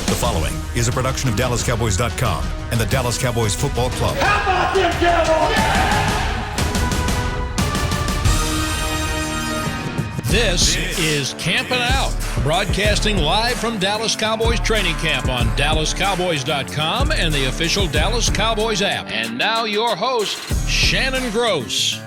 The following is a production of DallasCowboys.com and the Dallas Cowboys Football Club. How about them Cowboys? This is Campin' Out, broadcasting live from Dallas Cowboys training camp on DallasCowboys.com and the official Dallas Cowboys app. And now your host, Shannon Gross.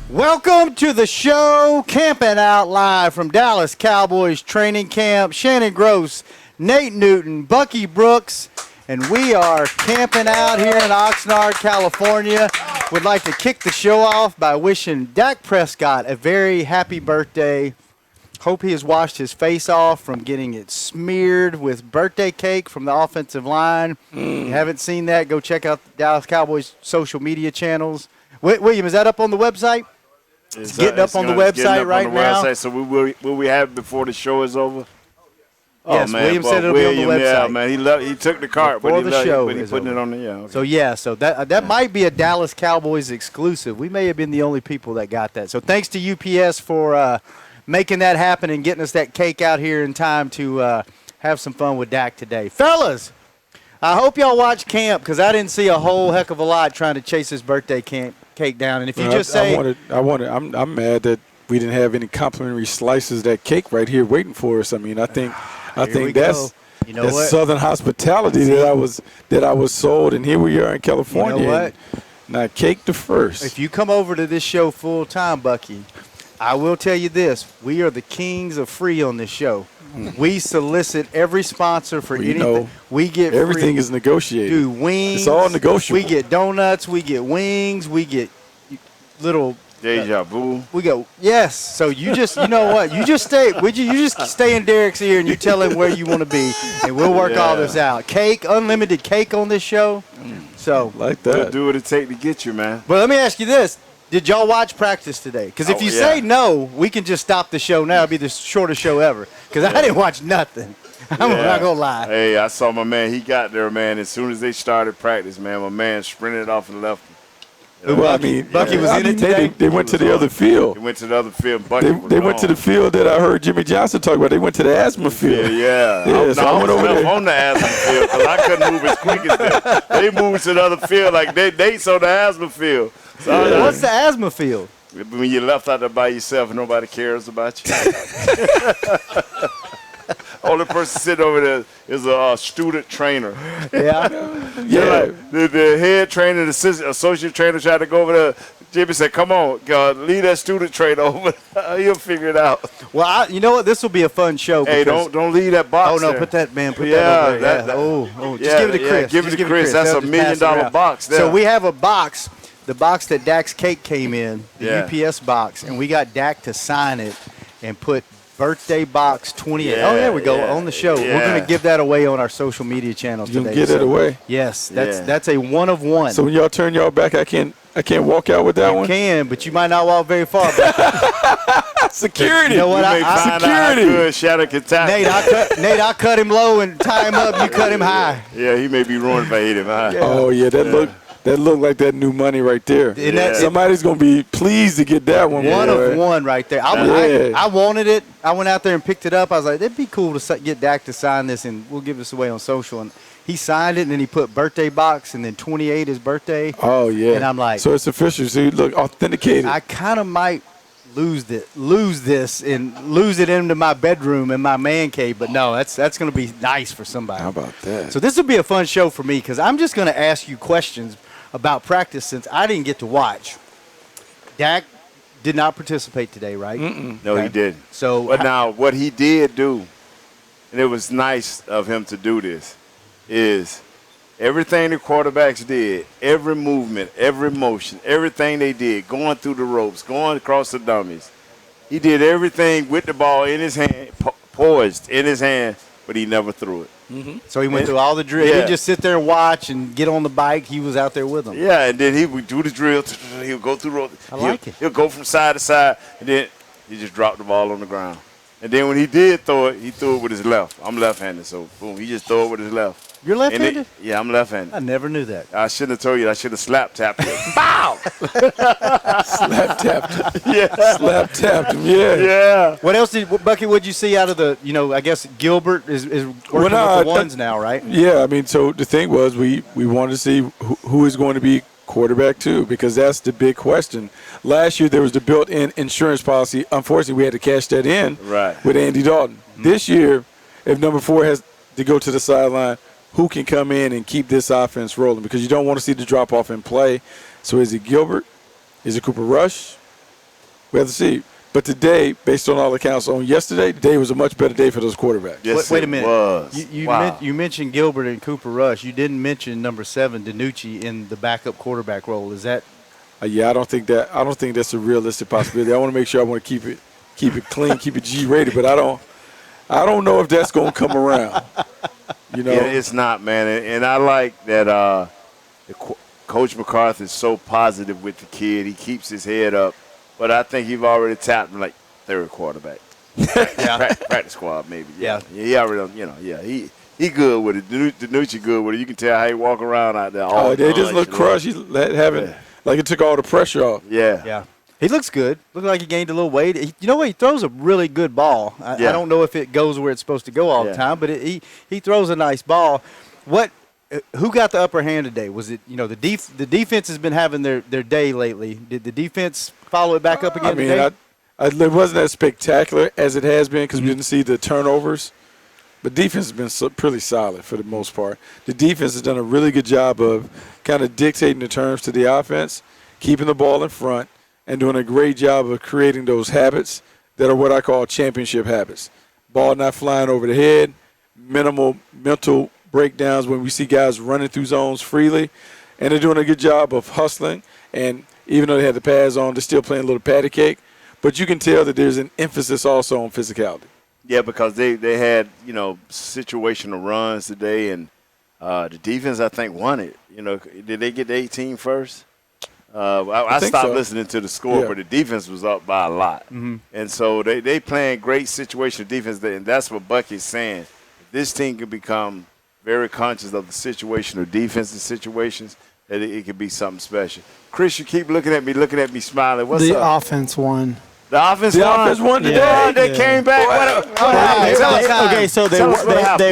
Welcome to the show, Camping Out live from Dallas Cowboys training camp. Shannon Gross, Nate Newton, Bucky Brooks, and we are camping out here in Oxnard, California. Would like to kick the show off by wishing Dak Prescott a very happy birthday. Hope he has washed his face off from getting it smeared with birthday cake from the offensive line. If you haven't seen that, go check out the Dallas Cowboys social media channels. William, is that up on the website? It's getting up on the website right now. So will we have it before the show is over? Yes, man, William said it'll be on the website. Yeah, man, he took the cart, but he's putting it on the Okay. So that might be a Dallas Cowboys exclusive. We may have been the only people that got that. So thanks to UPS for making that happen and getting us that cake out here in time to have some fun with Dak today. Fellas, I hope y'all watch camp because I didn't see a whole heck of a lot trying to chase his birthday cake down. And if you just say I'm mad that we didn't have any complimentary slices of that cake right here waiting for us. I mean, I think that's Southern hospitality that I was sold, and here we are in California. You know what? Now, cake the first. If you come over to this show full time, Bucky, I will tell you this: we are the kings of free on this show. We solicit every sponsor for anything. We get everything free. Is negotiated. Dude, wings. It's all negotiable. We get donuts. We get wings. We get little. Deja vu. We go, yes. So you know what? You just stay. You just stay in Derek's ear and you tell him where you want to be, and we'll work all this out. Cake, unlimited cake on this show. So like that. We'll do what it take to get you, man. But let me ask you this: did y'all watch practice today? Because if you say no, we can just stop the show now. It'll be the shortest show ever. Because I didn't watch nothing. I'm not gonna lie. Hey, I saw my man. He got there, man. As soon as they started practice, man, my man sprinted off and left. Well, Bucky was in it today. They went to the other field. They went to the other field. They went to the field that I heard Jimmy Johnson talk about. They went to the asthma field. Yeah. So I went over there on the asthma field because I couldn't move as quick as them. They moved to the other field like they saw the asthma field. So what's the asthma field? When you're left out there by yourself and nobody cares about you. Only person sitting over there is a student trainer. Yeah. The head trainer, the associate trainer tried to go over there. Jimmy said, come on, leave that student trainer over. He'll figure it out. Well, you know what? This will be a fun show. Hey, don't leave that box there. Put that over there. Just give it to Chris. Give it to Chris. That's $1 million box there. So we have a box, the box that Dak's cake came in, the UPS box, and we got Dak to sign it and put birthday box 28. There we go, on the show. We're going to give that away on our social media channels today. You can get it away? Yes, that's a one of one. So when y'all turn y'all back, I can't walk out with that one? You can, but you might not walk very far. Security. You know what? Security. Shadow can tap. Nate, I cut him low and tie him up. You cut him high. Yeah, he may be ruined if I hit him high. Yeah. Oh, yeah, that looked like that new money right there. Somebody's going to be pleased to get that one. One of one right there. I wanted it. I went out there and picked it up. I was like, it'd be cool to get Dak to sign this, and we'll give this away on social. And he signed it, and then he put birthday box, and then 28 his birthday. Oh, yeah. And I'm like. So it's official. So you look authenticated. I kind of might lose this and lose it into my bedroom in my man cave. But no, that's going to be nice for somebody. How about that? So this will be a fun show for me because I'm just going to ask you questions about practice since I didn't get to watch. Dak did not participate today, right? No, he didn't. So, but now what he did do, and it was nice of him to do this, is everything the quarterbacks did, every movement, every motion, everything they did, going through the ropes, going across the dummies, he did everything with the ball in his hand, poised in his hand, but he never threw it. So he went through all the drill. He just sit there and watch and get on the bike. He was out there with them. Yeah, and then he would do the drill. He'll go through. He'll go from side to side, and then he just dropped the ball on the ground. And then when he did throw it, he threw it with his left. I'm left-handed, so boom, he just threw it with his left. You're left-handed? Yeah, I'm left-handed. I never knew that. I shouldn't have told you. I should have slap tapped him. Bow! Slap tapped him. Yeah. Slap tapped him, yeah. Yeah. What else Bucky, what'd you see out of the, I guess Gilbert is working with the ones now, right? Yeah, I mean, so the thing was we wanted to see who is going to be quarterback 2 because that's the big question. Last year there was the built-in insurance policy. Unfortunately, we had to cash that in with Andy Dalton. Mm-hmm. This year, if number 4 has to go to the sideline, who can come in and keep this offense rolling? Because you don't want to see the drop-off in play. So is it Gilbert? Is it Cooper Rush? We have to see. But today, based on all accounts on yesterday, today was a much better day for those quarterbacks. Yes, wait a minute. Was. You mentioned Gilbert and Cooper Rush. You didn't mention number 7, DiNucci, in the backup quarterback role. Is that? Yeah, I don't think that's a realistic possibility. I want to make sure I want to keep it clean, keep it G-rated, but I don't know if that's going to come around. Yeah, it's not, man. And I like that Coach McCarthy is so positive with the kid. He keeps his head up. But I think you've already tapped him like third quarterback. Practice squad, maybe. Yeah. He already, he good with it. DiNucci good with it. You can tell how he walk around out there. They just look crushed. He's like it took all the pressure off. Yeah. Yeah. He looks good. Looks like he gained a little weight. You know what? He throws a really good ball. I don't know if it goes where it's supposed to go all the time, but he throws a nice ball. Who got the upper hand today? Was it, the defense has been having their day lately. Did the defense follow it back up again today? It wasn't as spectacular as it has been because we didn't see the turnovers. But defense has been pretty solid for the most part. The defense has done a really good job of kind of dictating the terms to the offense, keeping the ball in front, and doing a great job of creating those habits that are what I call championship habits. Ball not flying over the head, minimal mental breakdowns when we see guys running through zones freely, and they're doing a good job of hustling. And even though they had the pads on, they're still playing a little patty cake. But you can tell that there's an emphasis also on physicality. Yeah, because they had, situational runs today, and the defense, I think, won it. Did they get the 18 first? I stopped listening to the score, but the defense was up by a lot. Mm-hmm. And so they playing great situational defense, and that's what Bucky's saying. If this team can become very conscious of the situational defensive situations, that it could be something special. Chris, you keep looking at me smiling. What's up? The offense won. The offense won today. Yeah. They came back. What happened? Okay, so they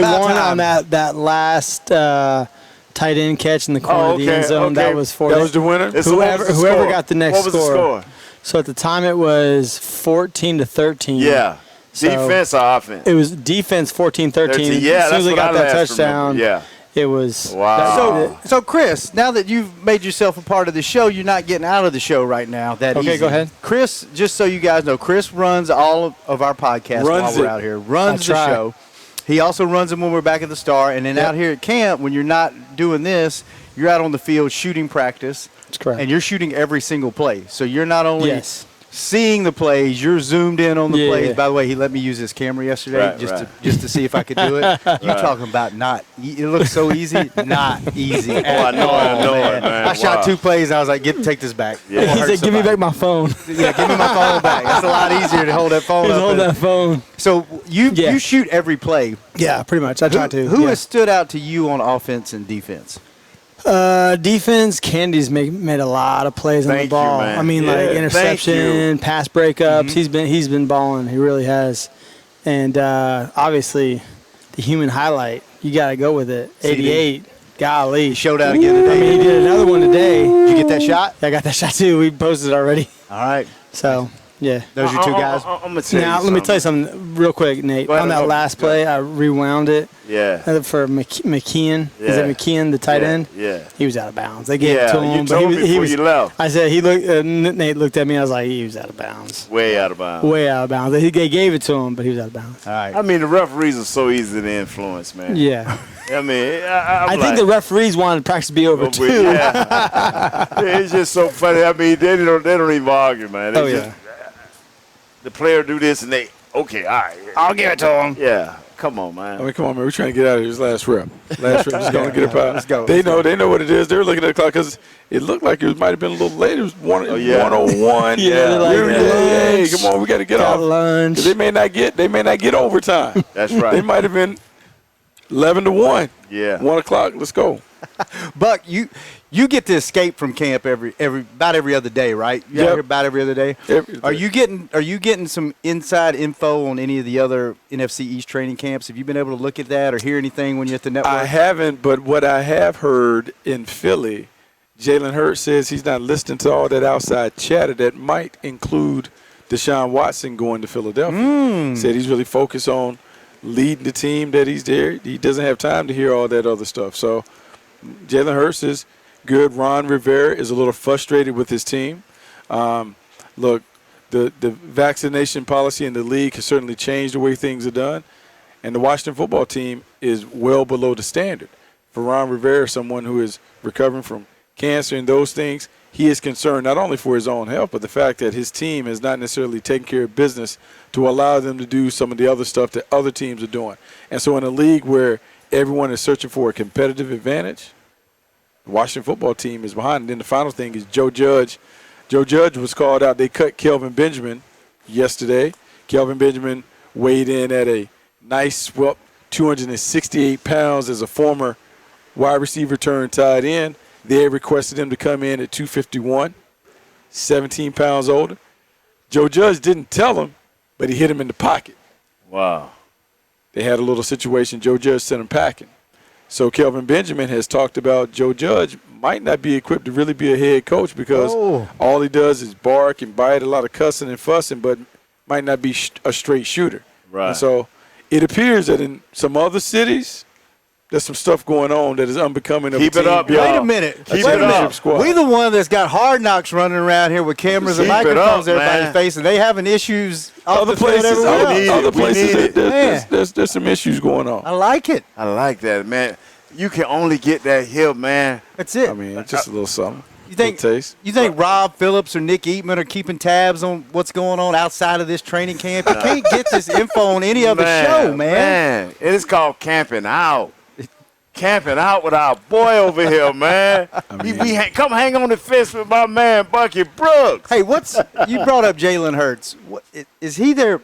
won on that last tight end catch in the corner of the end zone. That was for that was the winner. Whoever got the next score. What was the score? So at the time it was 14-13. Yeah. So defense or offense? It was defense 14-13. Yeah, as soon as they got that touchdown. Yeah. It was wow. So Chris, now that you've made yourself a part of the show, you're not getting out of the show right now. Okay, go ahead. Chris, just so you guys know, Chris runs all of our podcasts while we're out here. Runs the show. He also runs them when we're back at the Star, and then out here at camp, when you're not doing this, you're out on the field shooting practice. That's correct. And you're shooting every single play. So you're not only seeing the plays, you're zoomed in on the plays. By the way, he let me use his camera yesterday just to see if I could do it. You talking about it looks so easy, not easy. I know it, man. I shot 2 plays, and I was like, take this back. Yeah. He said, give me back my phone. Yeah, give me my phone back. That's a lot easier to hold that phone up. Hold that phone. So you shoot every play. Yeah, pretty much. I try to. Who has stood out to you on offense and defense? Defense, Candy's made a lot of plays on the ball. You, I mean, like interception, pass breakups. Mm-hmm. He's been balling. He really has. And obviously, the human highlight, you got to go with it. 88. Golly. He showed out again today. I mean, he did another one today. Did you get that shot? Yeah, I got that shot too. We posted it already. All right. So, yeah. Those are your 2 guys? I'm going to tell you Now, let me tell you something real quick, Nate. On that last play, I rewound it. Yeah. For McKeon. Yeah. Is it McKeon, the tight end? Yeah. He was out of bounds. They gave it to him. You told me before you left. I said, Nate looked at me. I was like, he was out of bounds. Way out of bounds. Way out of bounds. They gave it to him, but he was out of bounds. All right. I mean, the referees are so easy to influence, man. Yeah. I mean, I think the referees wanted practice to be over, too. Yeah. It's just so funny. I mean, they don't even argue, man. The player do this, and all right. I'll give it to him. Yeah. Come on, man. I mean, come on, man. We're trying to get out of here. This last rep. Just going to get it out. Let's go. They know what it is. They're looking at the clock because it looked like it might have been a little late. It was 1:01. Hey, come on. We got to get off. Lunch. They may not get overtime. That's right. They might have been 11-1. Yeah. 1 o'clock. Let's go. Buck, you get to escape from camp about every other day, right? You out here about every other day. Are you getting some inside info on any of the other NFC East training camps? Have you been able to look at that or hear anything when you're at the network? I haven't, but what I have heard in Philly, Jalen Hurts says he's not listening to all that outside chatter that might include Deshaun Watson going to Philadelphia. Said he's really focused on leading the team that he's there. He doesn't have time to hear all that other stuff. So Jalen Hurts is good. Ron Rivera is a little frustrated with his team. Look, the vaccination policy in the league has certainly changed the way things are done, and the Washington football team is well below the standard. For Ron Rivera, someone who is recovering from cancer and those things, he is concerned not only for his own health, but the fact that his team has not necessarily taken care of business to allow them to do some of the other stuff that other teams are doing. And so in a league where everyone is searching for a competitive advantage, the Washington football team is behind. And then the final thing is Joe Judge. Joe Judge was called out. They cut Kelvin Benjamin yesterday. Kelvin Benjamin weighed in at a nice 268 pounds as a former wide receiver turned tight end. They requested him to come in at 251, 17 pounds older. Joe Judge didn't tell him, but he hit him in the pocket. Wow. They had a little situation. Joe Judge sent him packing. So Kelvin Benjamin has talked about Joe Judge might not be equipped to really be a head coach because all he does is bark and bite, a lot of cussing and fussing, but might not be a straight shooter. Right. And so it appears that in some other cities, there's some stuff going on that is unbecoming of a team. Keep it up, y'all. Wait a minute. Keep it up. Squad. We the one that's got hard knocks running around here with cameras and Keep it microphones up, everybody's man. face, and they having issues off Other the field places, everywhere else. other places, it. there's some issues going on. I like it. I like that, man. You can only get that hill, man. That's it. I mean, it's just a little something. You think taste. You think Rob Phillips or Nick Eatman are keeping tabs on what's going on outside of this training camp? You can't get this info on any other show, man. It is called camping out. Camping out with our boy over here, man. Come hang on the fence with my man Bucky Brooks. Hey, you brought up Jalen Hurts? Is he there?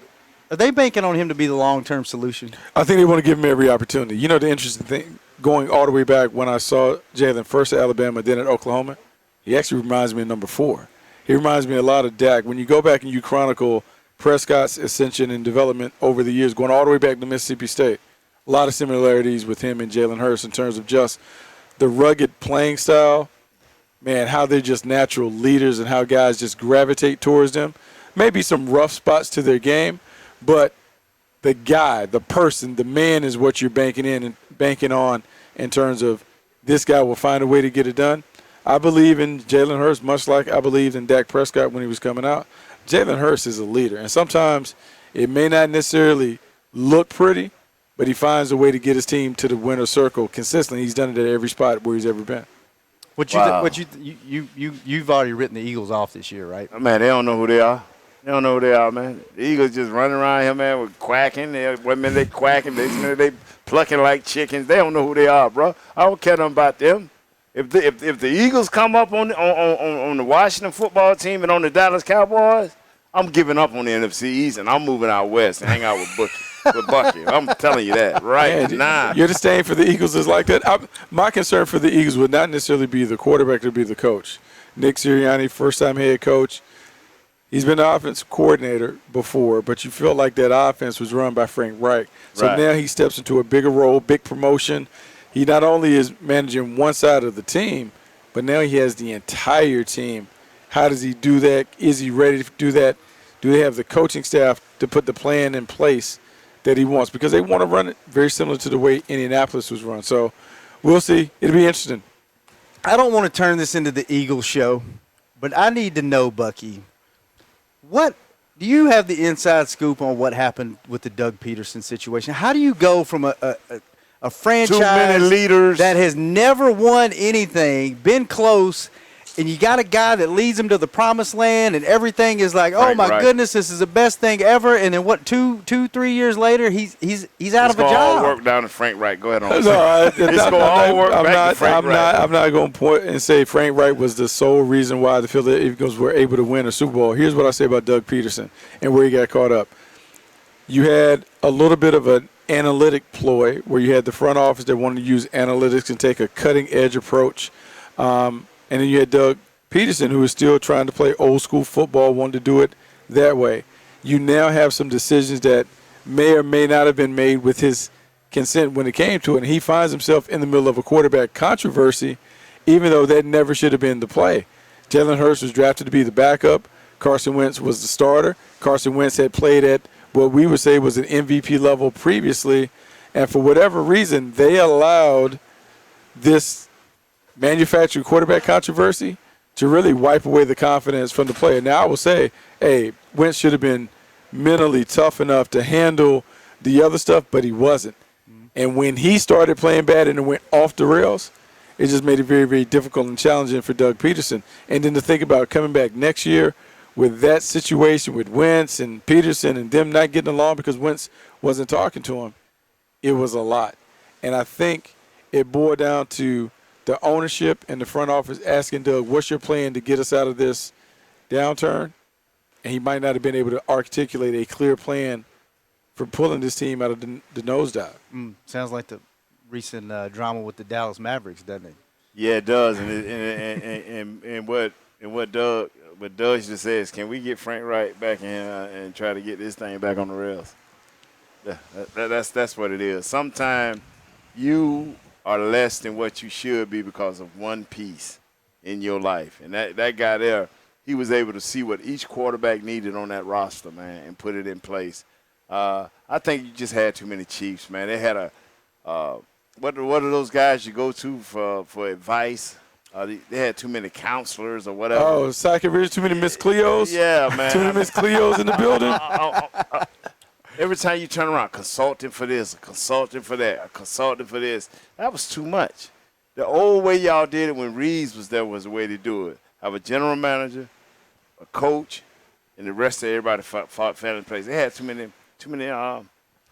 Are they banking on him to be the long-term solution? I think they want to give him every opportunity. You know, the interesting thing, going all the way back when I saw Jalen first at Alabama, then at Oklahoma, he actually reminds me of number 4. He reminds me a lot of Dak. When you go back and you chronicle Prescott's ascension and development over the years, going all the way back to Mississippi State, a lot of similarities with him and Jalen Hurts in terms of just the rugged playing style, man, how they're just natural leaders and how guys just gravitate towards them. Maybe some rough spots to their game, but the guy, the person, the man is what you're banking on in terms of this guy will find a way to get it done. I believe in Jalen Hurts much like I believed in Dak Prescott when he was coming out. Jalen Hurts is a leader, and sometimes it may not necessarily look pretty, but he finds a way to get his team to the winner's circle consistently. He's done it at every spot where he's ever been. You've already written the Eagles off this year, right? Man, they don't know who they are. They don't know who they are, man. The Eagles just running around here, man, with quacking. One minute they quacking, next minute they plucking like chickens. They don't know who they are, bro. I don't care nothing about them. If the Eagles come up on the Washington football team and on the Dallas Cowboys, I'm giving up on the NFC East and I'm moving out west and hang out with Bucky. I'm telling you that now. Your disdain for the Eagles is like that. My concern for the Eagles would not necessarily be the quarterback, it would be the coach. Nick Sirianni, first-time head coach. He's been the offensive coordinator before, but you feel like that offense was run by Frank Reich. So now he steps into a bigger role, big promotion. He not only is managing one side of the team, but now he has the entire team. How does he do that? Is he ready to do that? Do they have the coaching staff to put the plan in place that he wants? Because they want to run it very similar to the way Indianapolis was run. So we'll see. It'll be interesting. I don't want to turn this into the Eagles show, but I need to know, Bucky, what do you have the inside scoop on what happened with the Doug Peterson situation? How do you go from a franchise Too many leaders that has never won anything, been close, and you got a guy that leads them to the promised land, and everything is like, oh my goodness, this is the best thing ever. And then what? 2-3 years later, he's out of a job. All work down to Frank Wright. Go ahead on. I'm not going to point and say Frank Wright was the sole reason why the Philadelphia Eagles were able to win a Super Bowl. Here's what I say about Doug Peterson and where he got caught up. you had a little bit of an analytic ploy where you had the front office that wanted to use analytics and take a cutting-edge approach. And then you had Doug Peterson, who was still trying to play old-school football, wanted to do it that way. You now have some decisions that may or may not have been made with his consent when it came to it, and he finds himself in the middle of a quarterback controversy, even though that never should have been the play. Jalen Hurts was drafted to be the backup. Carson Wentz was the starter. Carson Wentz had played at what we would say was an MVP level previously, and for whatever reason, they allowed this manufactured quarterback controversy to really wipe away the confidence from the player. Now, I will say, hey, Wentz should have been mentally tough enough to handle the other stuff, but he wasn't. And when he started playing bad and it went off the rails, it just made it very, very difficult and challenging for Doug Peterson. And then to think about coming back next year with that situation with Wentz and Peterson and them not getting along because Wentz wasn't talking to him, it was a lot. And I think it boiled down to the ownership and the front office asking Doug, what's your plan to get us out of this downturn? And he might not have been able to articulate a clear plan for pulling this team out of the nosedive. Sounds like the recent drama with the Dallas Mavericks, doesn't it? Yeah, it does. And what Doug just says, can we get Frank Wright back in and try to get this thing back on the rails? That's what it is. Sometimes you are less than what you should be because of one piece in your life. And that guy there, he was able to see what each quarterback needed on that roster, man, and put it in place. I think you just had too many Chiefs, man. They had what are those guys you go to for advice? They had too many counselors or whatever. Oh, psychiatrist, too many Miss Cleos? Yeah, man. Too many Miss Cleos in the building? Every time you turn around, consulting for this, a consultant for that, a consultant for this. That was too much. The old way y'all did it when Reeves was there was the way to do it. Have a general manager, a coach, and the rest of everybody fought family plays. They had too many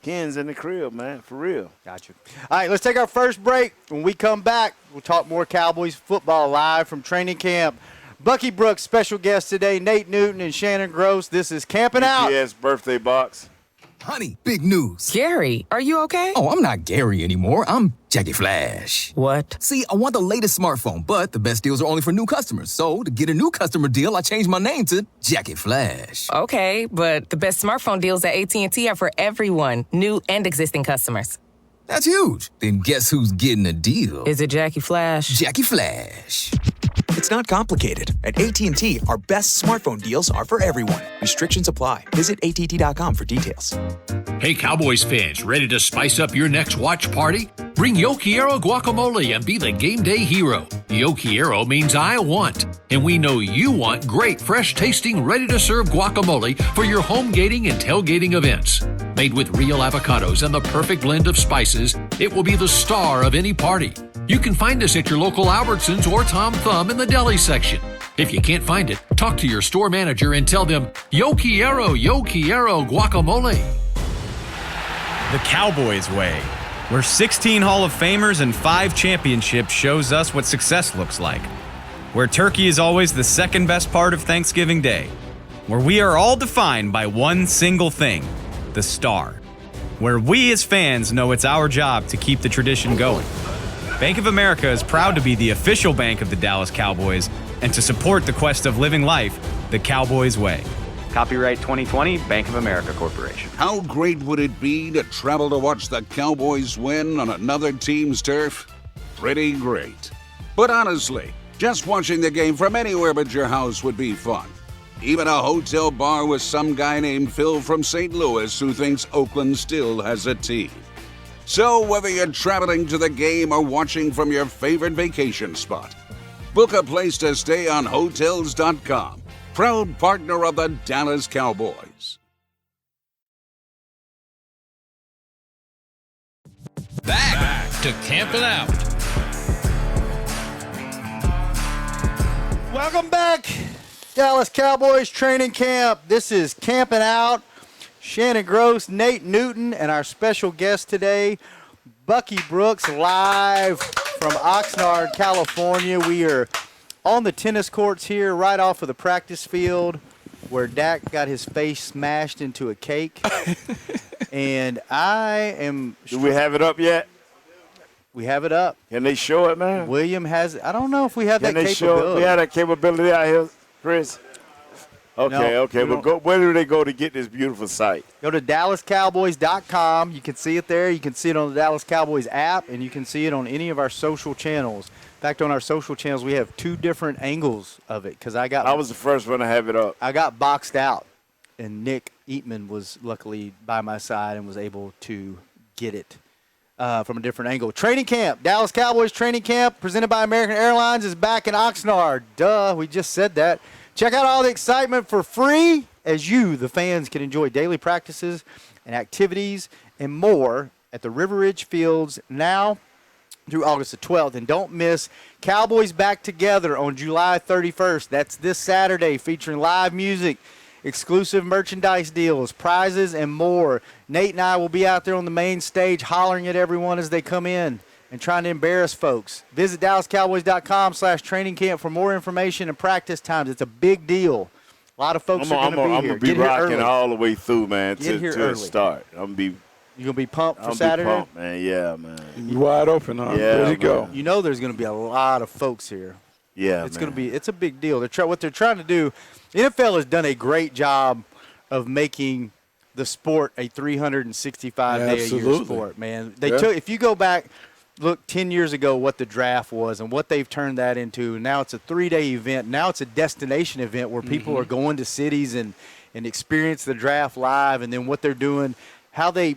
hens in the crib, man, for real. Gotcha. All right, let's take our first break. When we come back, we'll talk more Cowboys football live from training camp. Bucky Brooks, special guest today, Nate Newton and Shannon Gross. This is Camping Out. Yes, birthday box. Honey, big news. Gary, are you okay? Oh, I'm not Gary anymore. I'm Jackie Flash. What? See, I want the latest smartphone, but the best deals are only for new customers. So, to get a new customer deal, I changed my name to Jackie Flash. Okay, but the best smartphone deals at AT&T are for everyone, new and existing customers. That's huge. Then guess who's getting a deal? Is it Jackie Flash? Jackie Flash. It's not complicated. At AT&T, our best smartphone deals are for everyone. Restrictions apply. Visit att.com for details. Hey, Cowboys fans, ready to spice up your next watch party? Bring Yo Quiero guacamole and be the game day hero. Yo Quiero means I want, and we know you want great, fresh-tasting, ready-to-serve guacamole for your home gating and tailgating events. Made with real avocados and the perfect blend of spices, it will be the star of any party. You can find us at your local Albertsons or Tom Thumb in the deli section. If you can't find it, talk to your store manager and tell them, Yo Quiero guacamole. The Cowboys way, where 16 Hall of Famers and 5 championships shows us what success looks like. Where turkey is always the second best part of Thanksgiving Day. Where we are all defined by one single thing, the star. Where we as fans know it's our job to keep the tradition going. Bank of America is proud to be the official bank of the Dallas Cowboys and to support the quest of living life the Cowboys way. Copyright 2020, Bank of America Corporation. How great would it be to travel to watch the Cowboys win on another team's turf? Pretty great. But honestly, just watching the game from anywhere but your house would be fun. Even a hotel bar with some guy named Phil from St. Louis who thinks Oakland still has a team. So whether you're traveling to the game or watching from your favorite vacation spot, book a place to stay on Hotels.com, proud partner of the Dallas Cowboys. Back to Camping Out. Welcome back, Dallas Cowboys training camp. This is Camping Out. Shannon Gross, Nate Newton, and our special guest today, Bucky Brooks, live from Oxnard, California. We are on the tennis courts here, right off of the practice field. where Dak got his face smashed into a cake. And I am. Do we have it up yet? We have it up. Can they show it, man? William has it. I don't know if we have Can that they capability. show it? We have that capability out here, Chris? Okay, okay. But where do they go to get this beautiful sight? Go to DallasCowboys.com. You can see it there. You can see it on the Dallas Cowboys app, and you can see it on any of our social channels. In fact, on our social channels, we have 2 different angles of it because I was the first one to have it up. I got boxed out, and Nick Eatman was luckily by my side and was able to get it from a different angle. Training camp, Dallas Cowboys training camp presented by American Airlines is back in Oxnard. Duh, we just said that. Check out all the excitement for free as you, the fans, can enjoy daily practices and activities and more at the River Ridge Fields now through August the 12th. And don't miss Cowboys Back Together on July 31st. That's this Saturday, featuring live music, exclusive merchandise deals, prizes, and more. Nate and I will be out there on the main stage hollering at everyone as they come in and trying to embarrass folks. Visit DallasCowboys.com/training camp for more information and practice times. It's a big deal. A lot of folks are going to be here. I'm going to be rocking all the way through, man, to start. You going to be pumped for Saturday? I'm pumped, man. Yeah, man. You wide open, huh? Yeah, Ready to go. You know there's going to be a lot of folks here. Yeah, it's going to be. It's a big deal. What they're trying to do, the NFL has done a great job of making the sport a 365-day-a-year sport, man. If you go back, look 10 years ago what the draft was and what they've turned that into. Now it's a 3-day event. Now it's a destination event where people are going to cities and experience the draft live, and then what they're doing, how they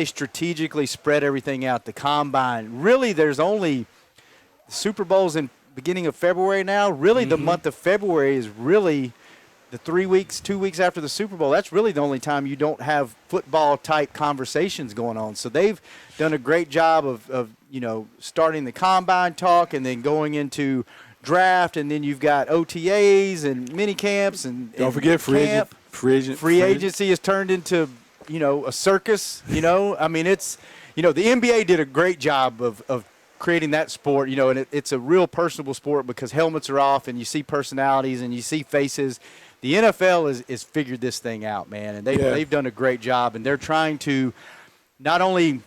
strategically spread everything out. The combine. Really, there's only Super Bowls in beginning of February now. Really, the month of February is really the 2 weeks after the Super Bowl. That's really the only time you don't have football-type conversations going on. So they've done a great job of starting the combine talk and then going into draft, and then you've got OTAs and mini camps and don't forget free agency has turned into a circus. I mean, it's the NBA did a great job of creating that sport, and it's a real personable sport because helmets are off and you see personalities and you see faces. The NFL is figured this thing out, man, and they've done a great job, and they're trying to not only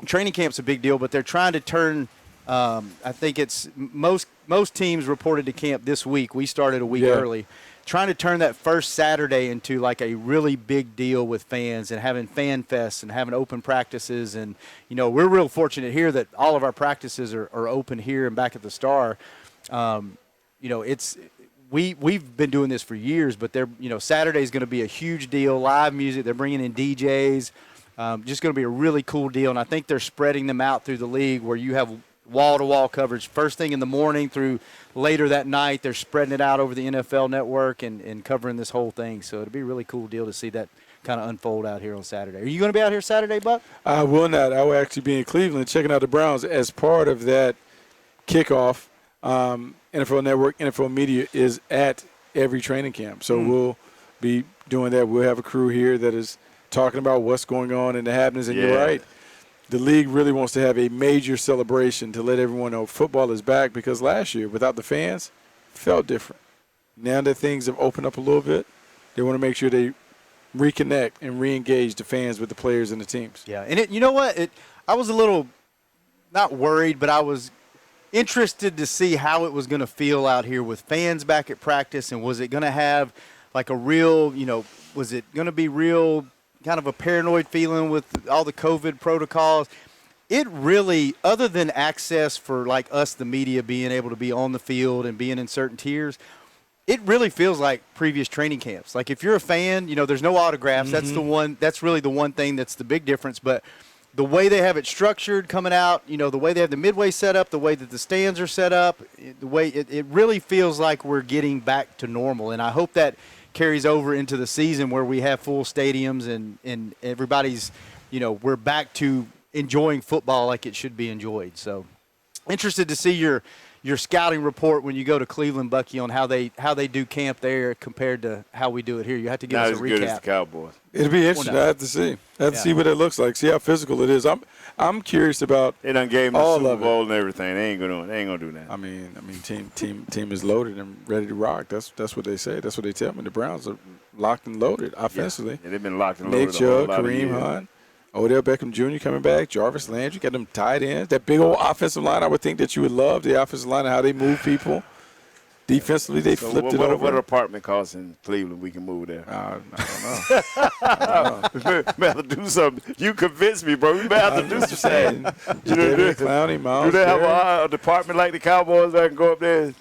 training camp's a big deal, but they're trying to turn. I think it's most teams reported to camp this week. We started a week early, trying to turn that first Saturday into like a really big deal with fans and having fan fests and having open practices. And we're real fortunate here that all of our practices are open here and back at the Star. We've been doing this for years, but Saturday is going to be a huge deal. Live music, they're bringing in DJs. Just going to be a really cool deal, and I think they're spreading them out through the league where you have wall-to-wall coverage first thing in the morning through later that night. They're spreading it out over the NFL Network and covering this whole thing. So it'll be a really cool deal to see that kind of unfold out here on Saturday. Are you going to be out here Saturday, Buck? I will not. I will actually be in Cleveland checking out the Browns as part of that kickoff. NFL Network, NFL Media is at every training camp. So we'll be doing that. We'll have a crew here that is talking about what's going on and the happenings. And you're right. The league really wants to have a major celebration to let everyone know football is back, because last year, without the fans, felt different. Now that things have opened up a little bit, they want to make sure they reconnect and re-engage the fans with the players and the teams. Yeah, and you know what? I was a little not worried, but I was interested to see how it was going to feel out here with fans back at practice, and was it going to have like a real, was it going to be real kind of a paranoid feeling with all the COVID protocols? It really, other than access for like us, the media, being able to be on the field and being in certain tiers, it really feels like previous training camps. Like if you're a fan, there's no autographs. That's really the one thing that's the big difference. But the way they have it structured coming out, the way they have the midway set up, the way that the stands are set up, the way it really feels like we're getting back to normal. And I hope that carries over into the season where we have full stadiums and everybody's, we're back to enjoying football like it should be enjoyed. So interested to see your your scouting report when you go to Cleveland, Bucky, on how they do camp there compared to how we do it here? You have to give us a recap. Not as good as the Cowboys. It'll be interesting. I have to see. I have to see what it looks like. See how physical it is. I'm curious about. They done gave them the Super Bowl and everything. They ain't gonna do that. I mean, team is loaded and ready to rock. That's what they say. That's what they tell me. The Browns are locked and loaded offensively. Yeah, they've been locked and loaded. Nick Chubb, Kareem Hunt, Odell Beckham Jr. coming back, Jarvis Landry, got them tight ends. That big old offensive line, I would think that you would love the offensive line and how they move people. Defensively, they flipped it over. What apartment costs in Cleveland we can move there? I don't know. We have to do something. You convinced me, bro. We may have to do something. Do they have a department like the Cowboys that can go up there and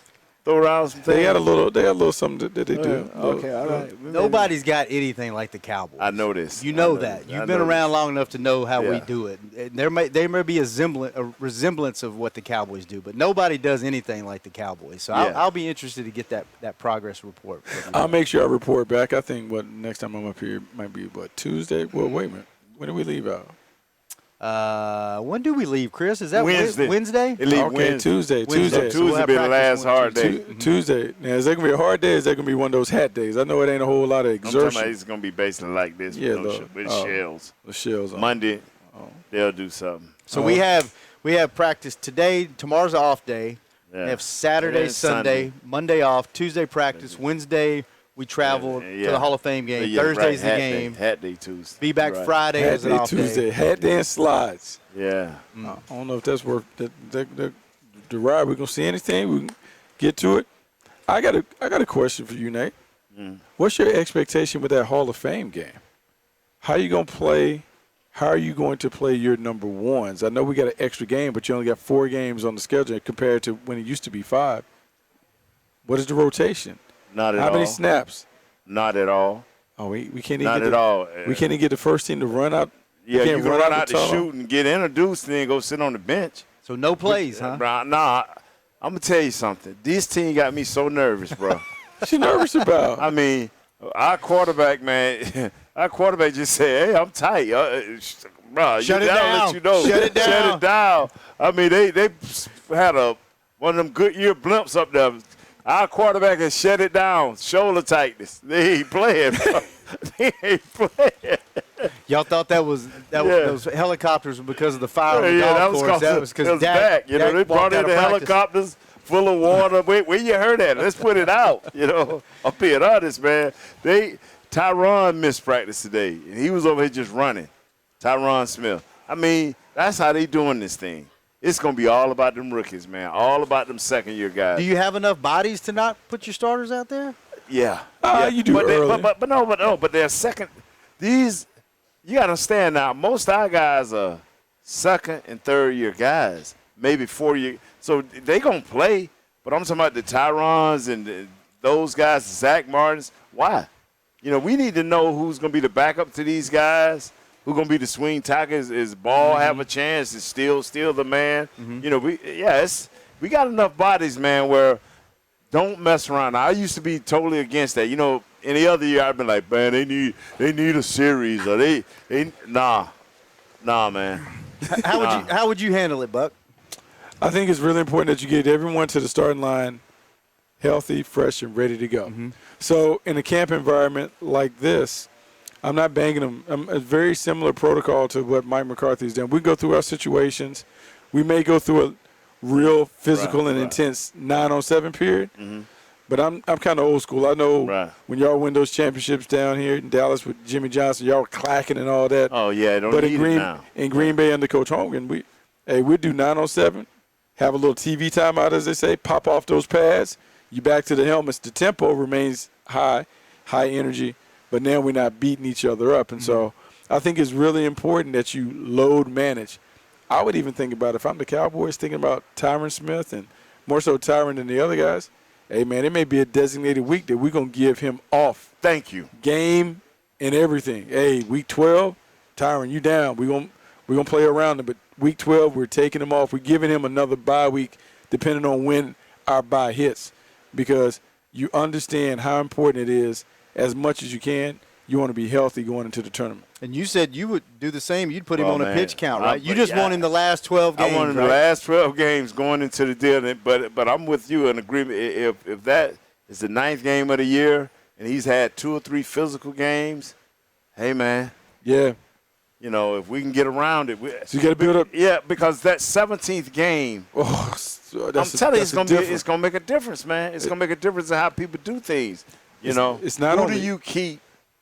throw around some things? They got a little something that they do. Okay, all right. Nobody's got anything like the Cowboys. I know this. You know that. You've been around long enough to know how we do it. And there may be a resemblance of what the Cowboys do, but nobody does anything like the Cowboys. So I'll be interested to get that progress report. I'll make sure I report back. I think next time I'm up here might be Tuesday. Well, wait a minute. When do we leave out? When do we leave, Chris? Is that Wednesday? Wednesday? Okay, Tuesday. Tuesday will be the last hard day. Tuesday. Now, is that going to be a hard day or is that going to be one of those hat days? I know it ain't a whole lot of exertion. I'm talking about it's going to be basically like this with shells. The shells on. Monday, they'll do something. So we have practice today. Tomorrow's an off day. We have Saturday, Sunday, Monday off, Tuesday practice, Wednesday we travel to the Hall of Fame game. Thursday's the game. Hat day Tuesday. Be back Friday as an off Tuesday. Day. Hat day and slides. Yeah. I don't know if that's worth the ride. We're gonna see anything. We can get to it. I got a question for you, Nate. What's your expectation with that Hall of Fame game? How are you gonna play? How are you going to play your number ones? I know we got an extra game, but you only got 4 games on the schedule compared to when it used to be 5. What is the rotation? Not at all. How many snaps? Not at all. Oh, we can't even Not at all. We can't even get the first team to run out. Yeah, you can run out to shoot and get introduced and then go sit on the bench. So no plays, huh? Nah, I'm going to tell you something. This team got me so nervous, bro. What you nervous about? I mean, our quarterback, man, just said, hey, I'm tight. Bro, Shut it down. Let you know. Shut it down. Shut it down. I mean, they had one of them good year blimps up there. Our quarterback has shut it down. Shoulder tightness. They ain't playing. They ain't playing. Y'all thought those helicopters were because of the fire on the golf course. That was because Dak. They brought in the helicopters full of water. Where you heard that? Let's put it out. I'm being honest, man. Tyron missed practice today, and he was over here just running. Tyron Smith. I mean, that's how they doing this thing. It's going to be all about them rookies, man. All about them second-year guys. Do you have enough bodies to not put your starters out there? Yeah. You do early. But they're second. You got to understand now, most of our guys are second- and third-year guys, maybe 4-year. So they going to play, but I'm talking about the Tyrons and those guys, Zach Martins. Why? We need to know who's going to be the backup to these guys. Who's going to be the swing tackle? Is Ball have a chance? Is still the man? We got enough bodies, man, where don't mess around. Now, I used to be totally against that. Any other year I'd been like, man, they need a series. Or nah, man. How would you handle it, Buck? I think it's really important that you get everyone to the starting line healthy, fresh, and ready to go. So in a camp environment like this, I'm not banging them. A very similar protocol to what Mike McCarthy's done. We go through our situations. We may go through a real physical and intense 9-on-7 period. But I'm kind of old school. I know when y'all win those championships down here in Dallas with Jimmy Johnson, y'all clacking and all that. Oh, yeah, don't need it now. In Green Bay under Coach Holmgren, we do 9-on-7, have a little TV timeout, as they say, pop off those pads. You back to the helmets. The tempo remains high energy. But now we're not beating each other up. And so I think it's really important that you load manage. I would even think about, if I'm the Cowboys, thinking about Tyron Smith and more so Tyron than the other guys, hey, man, it may be a designated week that we're going to give him off. Thank you. Game and everything. Hey, week 12, Tyron, you down. We're gonna play around him. But week 12, we're taking him off. We're giving him another bye week depending on when our bye hits, because you understand how important it is, as much as you can, you want to be healthy going into the tournament. And you said you would do the same. You'd put him on a pitch count, right? You But just want him the last 12 games, I want him the last 12 games going into the deal. But I'm with you in agreement. If that is the 9th game of the year and he's had 2 or 3 physical games, hey, man. Yeah. You know, if we can get around it. So you got to build up. Yeah, because that 17th game, I'm telling you, it's going to make a difference, man. It's going to make a difference in how people do things. You know, it's not who only, do you keep?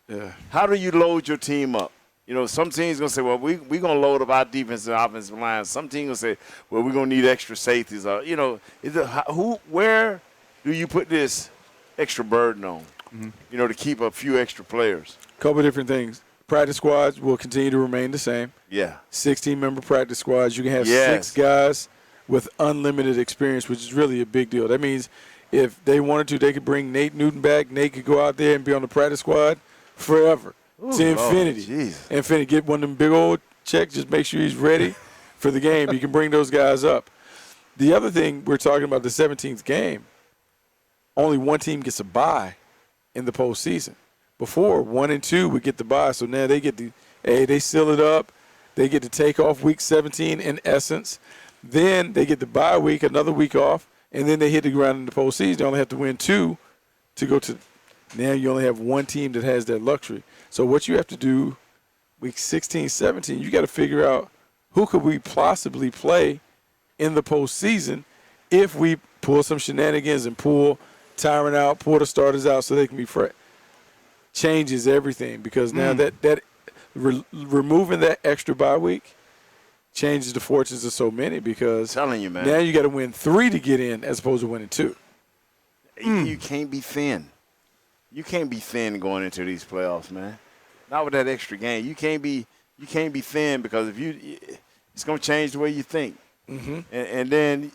Yeah. How do you load your team up? You know, some teams going to say, well, we're going to load up our defense and offensive line. Some teams going to say, well, we're going to need extra safeties. You know, where do you put this extra burden on, you know, to keep a few extra players? A couple of different things. Practice squads will continue to remain the same. Yeah. 16-member practice squads. You can have 6 guys with unlimited experience, which is really a big deal. That means if they wanted to, they could bring Nate Newton back. Nate could go out there and be on the practice squad forever. To infinity. Infinity. Get one of them big old checks. Just make sure he's ready for the game. You can bring those guys up. The other thing, we're talking about the 17th game, only one team gets a bye in the postseason. Before, 1 and 2 would get the bye, so now they get they seal it up. They get to take off week 17 in essence. Then they get the bye week, another week off, and then they hit the ground in the postseason. They only have to win 2 to go to. Now you only have one team that has that luxury. So what you have to do, week 16, 17, you got to figure out who could we possibly play in the postseason if we pull some shenanigans and pull Tyron out, pull the starters out so they can be fresh. Changes everything because now that removing that extra bye week changes the fortunes of so many because I'm telling you, man. Now you got to win 3 to get in as opposed to winning 2. You can't be thin. You can't be thin going into these playoffs, man. Not with that extra game. You can't be thin because it's going to change the way you think. And then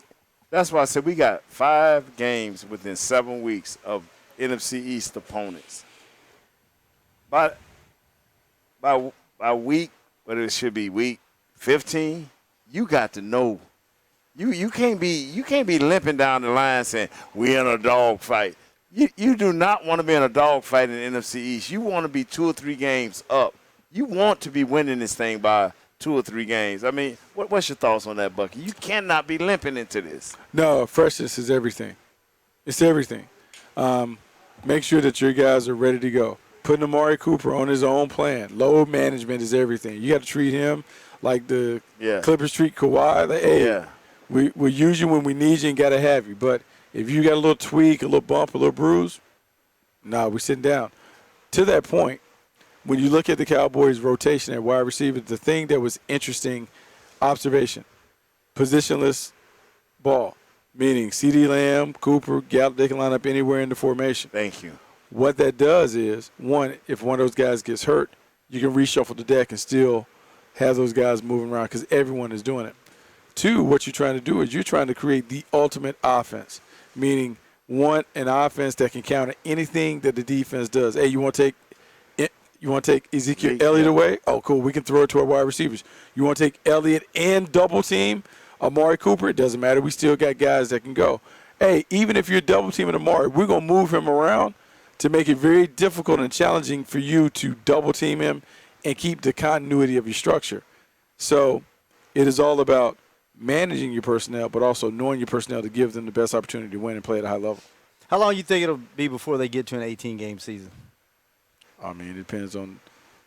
that's why I said we got 5 games within 7 weeks of NFC East opponents. By week, but it should be week 15, you got to know. You can't be limping down the line saying we're in a dog fight. You do not want to be in a dog fight in the NFC East. You want to be 2 or 3 games up. You want to be winning this thing by 2 or 3 games. I mean, what's your thoughts on that, Bucky? You cannot be limping into this. No, freshness is everything. It's everything. Make sure that your guys are ready to go. Putting Amari Cooper on his own plan. Load management is everything. You got to treat him like the Clippers treat Kawhi. Like, hey, we'll use you when we need you and got to have you. But if you got a little tweak, a little bump, a little bruise, we're sitting down. To that point, when you look at the Cowboys' rotation at wide receiver, the thing that was interesting, observation, positionless ball, meaning CeeDee Lamb, Cooper, Gallup, they can line up anywhere in the formation. Thank you. What that does is, one, if one of those guys gets hurt, you can reshuffle the deck and still have those guys moving around because everyone is doing it. 2, what you're trying to do is you're trying to create the ultimate offense, meaning, one, an offense that can counter anything that the defense does. Hey, you want to take Ezekiel Elliott away? Oh, cool. We can throw it to our wide receivers. You want to take Elliott and double team Amari Cooper? It doesn't matter. We still got guys that can go. Hey, even if you're double teaming Amari, we're going to move him around to make it very difficult and challenging for you to double team him and keep the continuity of your structure. So it is all about managing your personnel, but also knowing your personnel to give them the best opportunity to win and play at a high level. How long do you think it'll be before they get to an 18-game season? I mean, it depends on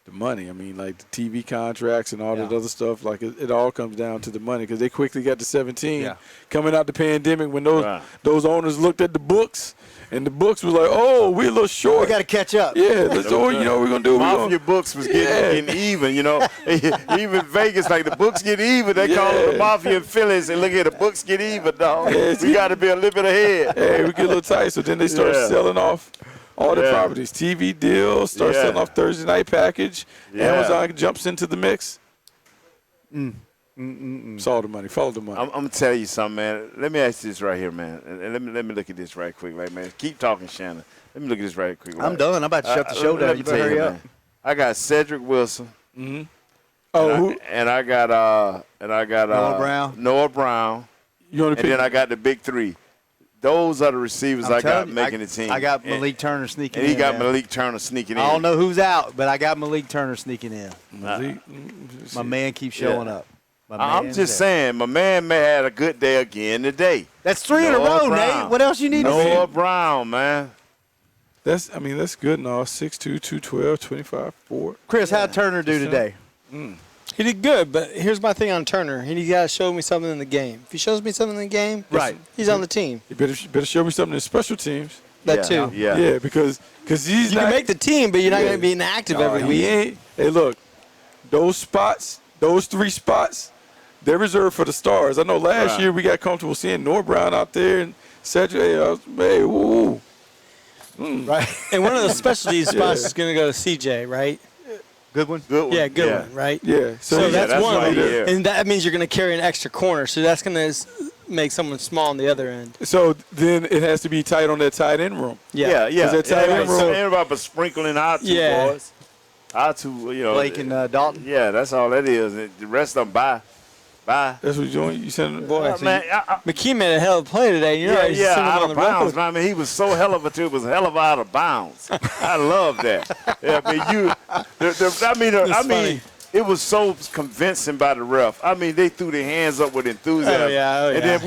the money. I mean, like the TV contracts and all that other stuff, like it all comes down to the money because they quickly got to 17 coming out the pandemic when those owners looked at the books and the books was like, oh, we're a little short. We got to catch up. Yeah, that's all you know we're going to do. Mafia books was getting even, you know. Even Vegas, like the books get even. They call them the Mafia Phillies and look at the books get even, dog. We got to be a little bit ahead. Hey, we get a little tight. So then they start selling off all the properties, TV deals, start selling off Thursday night package. Amazon jumps into the mix. It's all the money. Follow the money. I'm going to tell you something, man. Let me ask you this right here, man. And let me look at this right quick, right, man. Keep talking, Shannon. Let me look at this right quick. I'm done. I'm about to shut the show down. You better hurry up. Man. I got Cedric Wilson. And I got Noah Brown. Noah Brown. You want to pick? And then I got the big 3. those are the receivers I got making the team. I got Malik Turner sneaking in. And he got Malik Turner sneaking in. I don't know who's out, but I got Malik Turner sneaking in. Malik, my man keeps showing up. I'm just saying, my man may have a good day again today. That's 3 in a row, Nate. What else you need to see? Noah Brown, man. That's good and all. 6'2", 212, 25, 4. Chris, how'd Turner do today? He did good, but here's my thing on Turner. He got to show me something in the game. If he shows me something in the game, right, he's on the team. You better show me something in special teams. That too. Yeah, because he's you not. can make the team, but you're not going to be inactive every week. Hey, look, those 3 spots, they're reserved for the stars. I know last year we got comfortable seeing Noah Brown out there and Cedric. Right. And one of the specialty spots is going to go to CJ, right? Good one? Yeah, good one, right? Yeah. So that's one. And that means you're going to carry an extra corner. So that's going to make someone small on the other end. So then it has to be tight on that tight end room. Yeah. That tight end room. Everybody but sprinkling our two boys. Our two, Blake and Dalton. Yeah, that's all that is. The rest of them, bye. That's what you're doing? You sending the boy. McKee made a hell of a play today. Out of bounds, man. I mean, he was so hell of out of bounds. I love that. Yeah, I mean, it was so convincing by the ref. I mean, they threw their hands up with enthusiasm. Oh, yeah. And then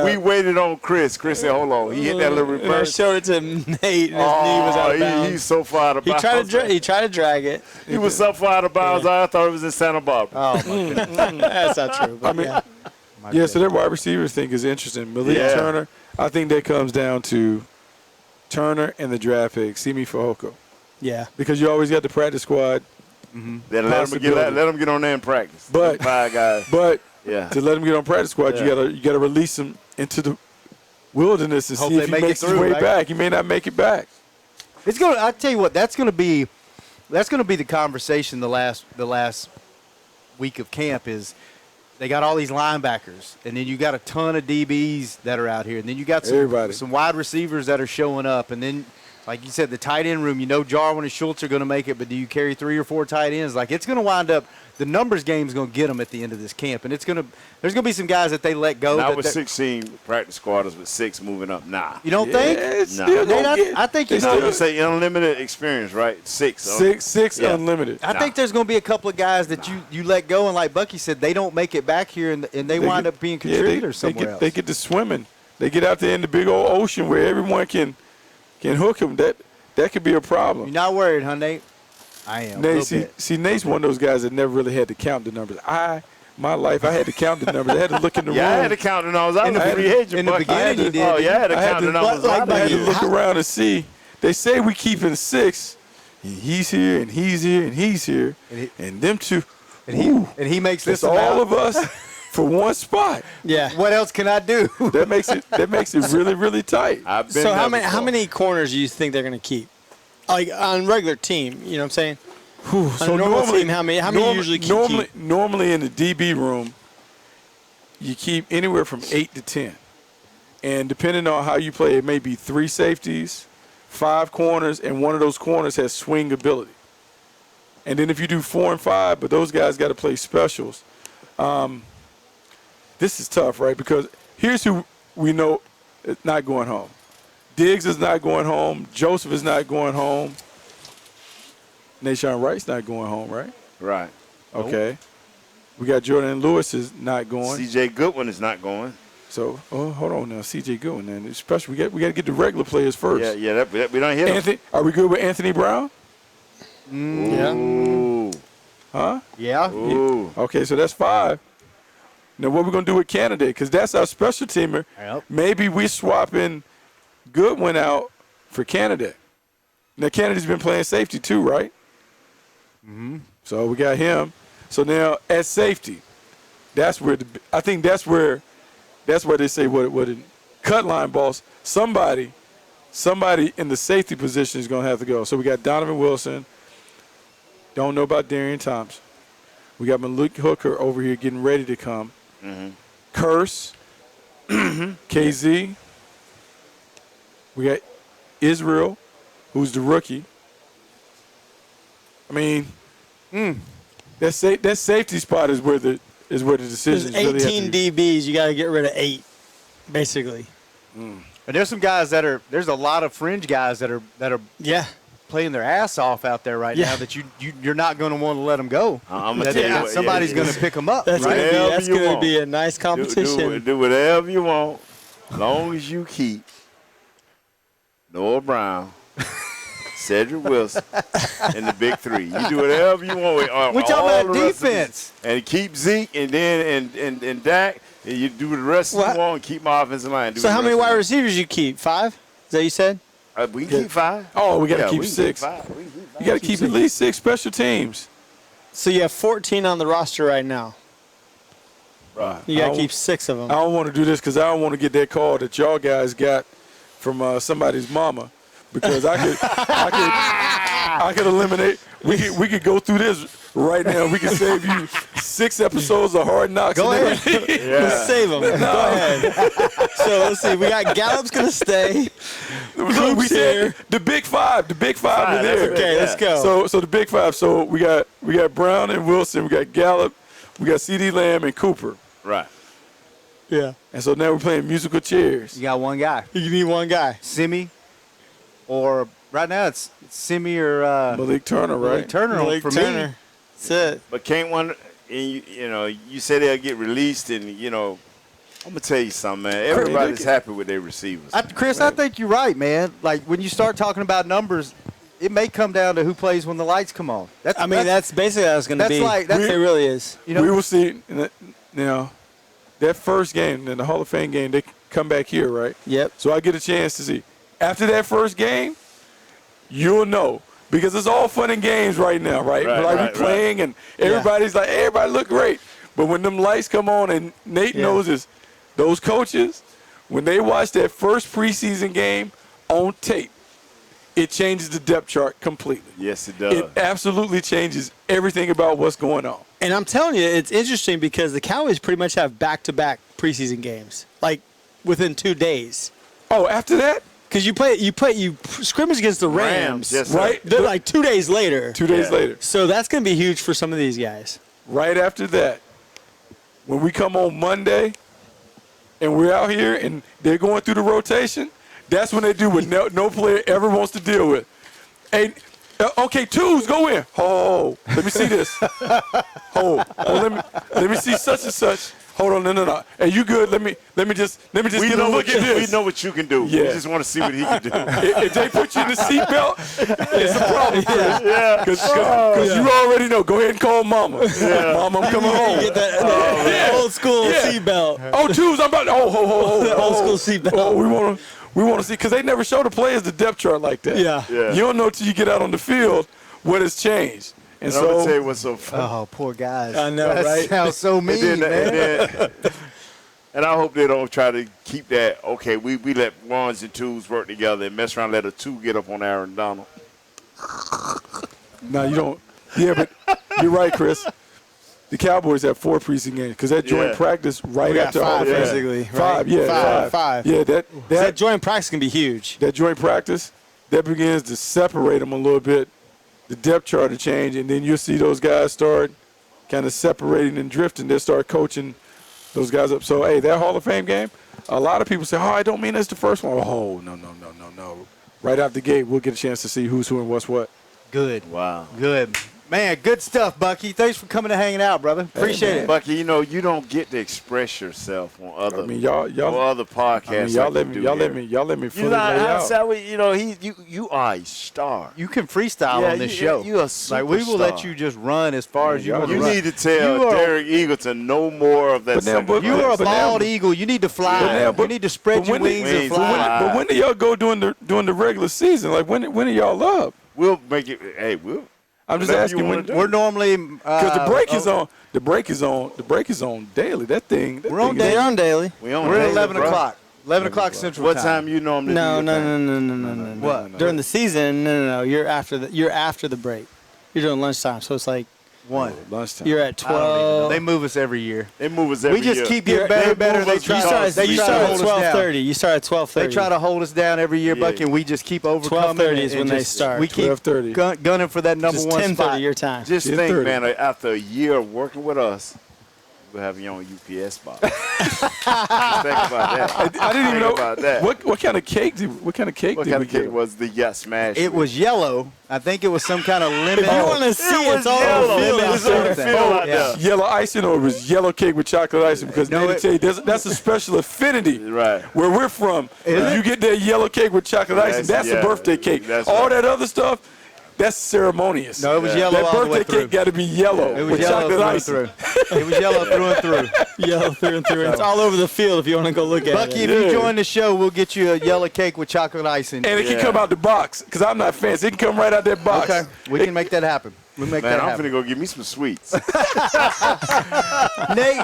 we waited on Chris. Chris said, hold on. He hit that little reverse. I showed it to Nate, and his knee was out of bounds. He's so far out of bounds. He tried to drag it. He was so far out of bounds, I thought it was in Santa Barbara. Oh, my goodness. That's not true. But so that wide receiver thing is interesting. Malik Turner, I think that comes down to Turner and the draft pick, Simi Fehoko. Yeah. Because you always got the practice squad. Then let them get on there and practice. But 5 guys. But to let them get on practice squad, you gotta release them into the wilderness and see if he makes his way back. He may not make it back. I tell you what, that's gonna be the conversation the last week of camp is they got all these linebackers, and then you got a ton of DBs that are out here, and then you got some wide receivers that are showing up, and then like you said, the tight end room, Jarwin and Schultz are going to make it, but do you carry 3 or 4 tight ends? Like, it's going to wind up, the numbers game is going to get them at the end of this camp. And there's going to be some guys that they let go. Not with 16 practice squatters with 6 moving up. Nah. You don't think? I think you know. You say unlimited experience, right? 6. Six unlimited. I think there's going to be a couple of guys that you let go, and like Bucky said, they don't make it back here, and they wind up being contributors somewhere else. They get to swimming. They get out there in the big old ocean where everyone can hook him. That could be a problem. You're not worried, huh, Nate? I am. Nate, see, Nate's one of those guys that never really had to count the numbers. My life, I had to count the numbers. I had to look in the room. I had to count the numbers. I was a free agent. In the beginning, you did. Oh, yeah, I had to count the numbers. I had to look around and see. They say we keeping 6. And he's here, and he's here, and he's here. And them two. And he makes this all of us for one spot. Yeah. What else can I do? That makes it really, really tight. So how many corners do you think they're going to keep? Like on regular team, you know what I'm saying? So on a normal team, how many usually keep? Normally in the DB room, you keep anywhere from 8 to 10. And depending on how you play, it may be 3 safeties, 5 corners, and one of those corners has swing ability. And then if you do 4 and 5, but those guys got to play specials. This is tough, right? Because here's who we know is not going home. Diggs is not going home. Joseph is not going home. Nashawn Wright's not going home, right? Right. Okay. Nope. We got Jordan Lewis is not going. C.J. Goodwin is not going. So, hold on now. C.J. Goodwin, then. Especially, we got to get the regular players first. Yeah, we don't hit him. Are we good with Anthony Brown? Yeah. Ooh. Huh? Yeah. Ooh. Okay, so that's 5. Now, what are we going to do with Canada? Because that's our special teamer. Yep. Maybe we're swapping Goodwin out for Canada. Now, Canada's been playing safety too, right? Mm-hmm. So we got him. So now at safety, that's where they say what a cut line boss. Somebody in the safety position is going to have to go. So we got Donovan Wilson. Don't know about Darian Thompson. We got Malik Hooker over here getting ready to come. Mm-hmm. Curse, KZ. We got Israel, who's the rookie. I mean, that safety spot is where the decision is. There's 18 DBs. You got to get rid of 8, basically. And there's some guys there's a lot of fringe guys that are playing their ass off out there right now that you're not going to want to let them go. I'm gonna tell you what, somebody's going to pick them up. That's right? going to be a nice competition. Do whatever you want, as long as you keep Noah Brown, Cedric Wilson, and the big three. You do whatever you want. We're talking about defense. And keep Zeke and then and Dak, and you do the rest you want and keep my offensive line. So how many wide receivers you keep? 5? Is that what you said? We can keep 5. Oh, we got to keep 6. You got to keep at least 6 special teams. So you have 14 on the roster right now. Right. You got to keep 6 of them. I don't want to do this because I don't want to get that call that y'all guys got from somebody's mama, because I could eliminate. We could go through this right now. We can save you 6 episodes of Hard Knocks. Go ahead. Let's save them. Go ahead. So let's see. We got Gallup's gonna stay. We said the big 5. The big 5 are there. Okay, let's go. So the big 5. So we got Brown and Wilson. We got Gallup. We got C.D. Lamb and Cooper. Right. Yeah. And so now we're playing musical chairs. You got one guy. You need one guy. Simi, or right now it's Simi or Malik Turner, right? Malik Turner for me. That's it. But can't one? And you say they'll get released, and I'm gonna tell you something, man. Everybody's happy with their receivers. Chris, I think you're right, man. Like when you start talking about numbers, it may come down to who plays when the lights come on. That's basically how it's going to be. It really is. We will see. That first game, in the Hall of Fame game, they come back here, right? Yep. So I get a chance to see. After that first game, you'll know. Because it's all fun and games right now, right? We're playing, and everybody's like, everybody look great. But when them lights come on, and Nate knows this, those coaches, when they watch that first preseason game on tape, it changes the depth chart completely. Yes, it does. It absolutely changes everything about what's going on. And I'm telling you, it's interesting because the Cowboys pretty much have back-to-back preseason games, like within 2 days. Oh, after that? Because you scrimmage against the Rams, yes, right? They're like 2 days later. 2 days later. So that's going to be huge for some of these guys. Right after that, when we come on Monday and we're out here and they're going through the rotation, that's when they do what no player ever wants to deal with. Hey, okay, twos, go in. Oh, let me see this. Let me see such and such. Hold on, no. Hey, you good? Let me just get a look at this. We know what you can do. Yeah. We just want to see what he can do. If they put you in the seatbelt, it's a problem, Chris. Yeah. Because you already know. Go ahead and call Mama. Yeah. Mama, I'm coming home. Get that old school seatbelt. Oh, twos, I'm about to. Old school seatbelt. Oh, we want to see, because they never show the players the depth chart like that. Yeah. You don't know till you get out on the field what has changed. And I'm going to tell you what's so funny. Oh, poor guys. I know, that right? Sounds so mean, man. And I hope they don't try to keep that, okay, we let ones and twos work together and mess around and let a 2 get up on Aaron Donald. No, you don't. Yeah, but you're right, Chris. The Cowboys have 4 preseason games because that joint practice right after all the basically. Five. Yeah, that joint practice can be huge. That joint practice, that begins to separate them a little bit. The depth chart will change, and then you'll see those guys start kind of separating and drifting. They'll start coaching those guys up. So, hey, that Hall of Fame game, a lot of people say, I don't mean that's the first one. Oh, no. Right out the gate, we'll get a chance to see who's who and what's what. Good. Wow. Good. Man, good stuff, Bucky. Thanks for coming and hanging out, brother. Appreciate it. Bucky, you don't get to express yourself on other other podcasts. Y'all let me fully lay out. You are a star. You can freestyle on this show. You a superstar. Like, we will let you just run as far as you want to You run. need to tell Derek Eagleton no more of that. You are a bald eagle. You need to fly. You need to spread your wings and fly. But when do y'all go during the regular season? Like, when are y'all up? We'll make it. Hey, we'll. I'm just asking when we're normally because the break is on. The break is on daily. That thing. We're on daily. We're at 11 o'clock. 11 o'clock Central What Time. time you normally? No. What? During the season? No. You're after the break. You're doing lunchtime, so it's like 1. Lunchtime. You're at 12. They move us every year. We just keep getting better and better. You start at 12:30. You start at 12:30. They try to hold us down every year, Bucky, and we just keep overcoming. 12:30 is when they start. We keep 12:30. gunning for that number Just 1 10:30 spot. your time. Just think, man, after a year of working with us, people have your own UPS box. Just think about that. I didn't even know about that. What kind of cake did we get? Was the smash? It was yellow. I think it was some kind of lemon. If you want to see it, it's all over the field. Yellow icing, or it was yellow cake with chocolate icing? Because that's a special affinity. Right. Where we're from, if you get that yellow cake with chocolate icing, that's a birthday cake. All that other stuff, that's ceremonious. No, it was yellow all the way through. That birthday cake got to be yellow with chocolate icing. It was yellow through and through. Yellow through and through. It's all over the field if you want to go look at it. Bucky, if you join the show, we'll get you a yellow cake with chocolate icing. And it can come out the box, because I'm not fancy. It can come right out that box. Okay, we can make that happen. I'm going to go get me some sweets. Nate,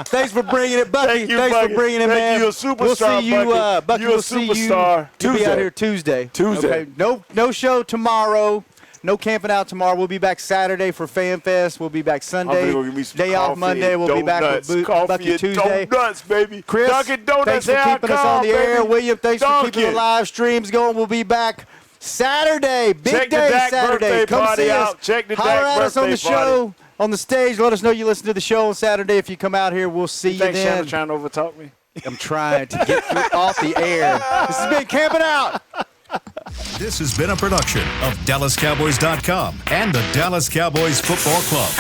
thanks for bringing it. Bucky, thanks for bringing it, man. You're a superstar, we'll see you, Bucky. You're a superstar. You'll be out here Tuesday. Okay. No show tomorrow. No camping out tomorrow. We'll be back Saturday for Fan Fest. We'll be back Sunday. Day off Monday. We'll be back with Bucky Tuesday. Donuts, baby. Chris, Dunkin' Donuts, thanks for keeping us on the air. William, thanks for keeping the Dunkin'. live streams going. We'll be back Saturday. Big day Saturday. Come see us. Check the Holler Dak at us on the birthday show, on the stage. Let us know you listen to the show on Saturday. If you come out here, we'll see you think then. Shannon's trying to overtalk me? I'm trying to get off the air. This has been Camping Out. This has been a production of DallasCowboys.com and the Dallas Cowboys Football Club.